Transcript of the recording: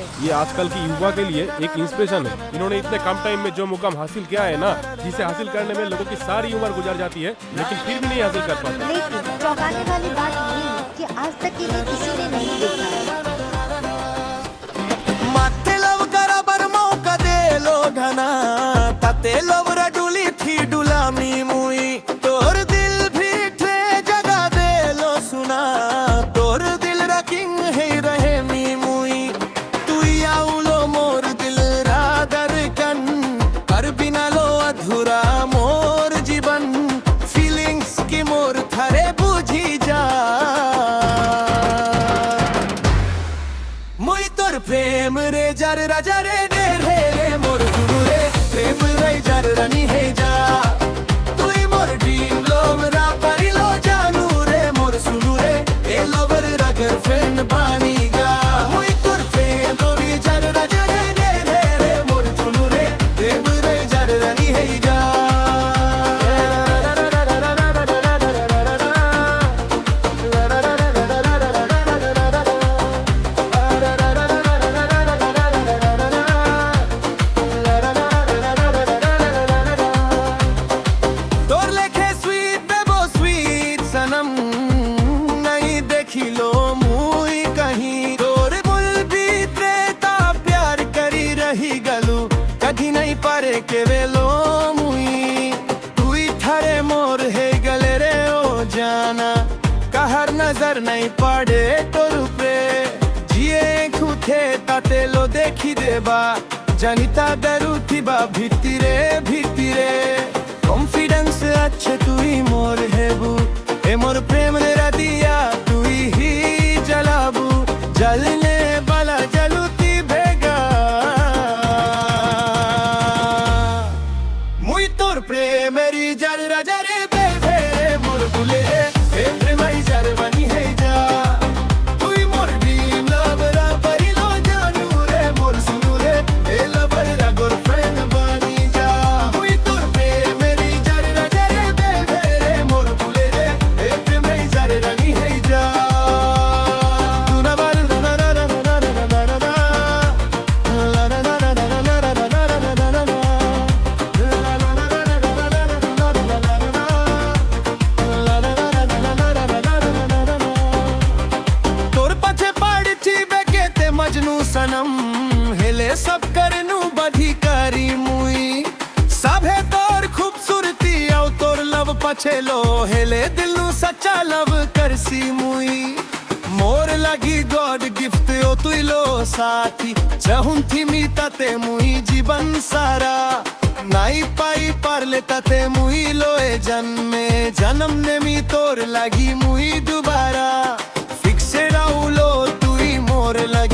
है। ये आजकल की युवा के लिए एक इंस्पिरेशन है। इन्होंने इतने कम टाइम में जो मुकाम हासिल किया है ना, जिसे हासिल करने में लोगों की सारी उम्र गुजर जाती है, लेकिन फिर भी नहीं हासिल कर पाते। लेकिन चौंकाने वाली बात ये है कि आज तक इन्हें किसी ने नहीं देखा है। माथे लव करा बर मौका दे लो घना ताते लव रडुली थी डुलामी मुई तोर दिल भी थे जगा दे लो सुना तोर दिल रकिंग है रहे मी मुई तू आउलो मोर दिल रादर कन कर बिना लो अधूरा मोर जीवन फीलिंग्स की मोर थारे बुझी जा मुई तोर प्रेम रे जार राजा रे रे रे रे मोर गुरु रे प्रेम रे जार रानी है जा तुई मोर ड्रीम लव रा परिलो जानू रे मोर सुनु रे ए लवर रा गर्लफ्रेंड बानी गा मुई तोर प्रेम रे जार राजा रे रे रे रे मोर गुरु रे प्रेम रे जार रानी है जा पारे के वेलो मुई तुई थारे मोर है गले रे ओ जाना कहर नजर नहीं पड़े तोर पे जिए खुथे ताते लो देखी देबा जनिता डरू थीबा भितिरे भितिरे कॉन्फिडेंस अच्छे तुई मोर हेबू ए मोर प्रेम रे रदिया तुई ही जलाबू जलने वाला जलुती भेगा प्रेम मेरी जर राजा रे बेबे मोर बुले रे प्रेम आई जर बनी है जा तुई मोर ड्रीम लव रा परिलो जानू रे मोर सुनु रे ए लवर रा गर्लफ्रेंड बनी जा तुई तोर प्रेम मेरी जर राजा रे बेबे मोर बुले रे प्रेम आई जर बनी है जा तू ना बाल ना ना ना ना ना ना ना ना सनम हेले सब करनू बधिकारी मुई सभे तोर खूबसूरती औ तोर लव पछेलो हेले दिलू सच्चा लव करसी मुई मोर लगी गॉड गिफ्ट ओ तुई लो साथी चहुन थी मी तते मुई जीवन सारा नाई पाई पारले तते मुई लोए जन्मे जन्म ने मी तोर लगी मुई दोबारा फिक्से राउलो तुई मोर लगी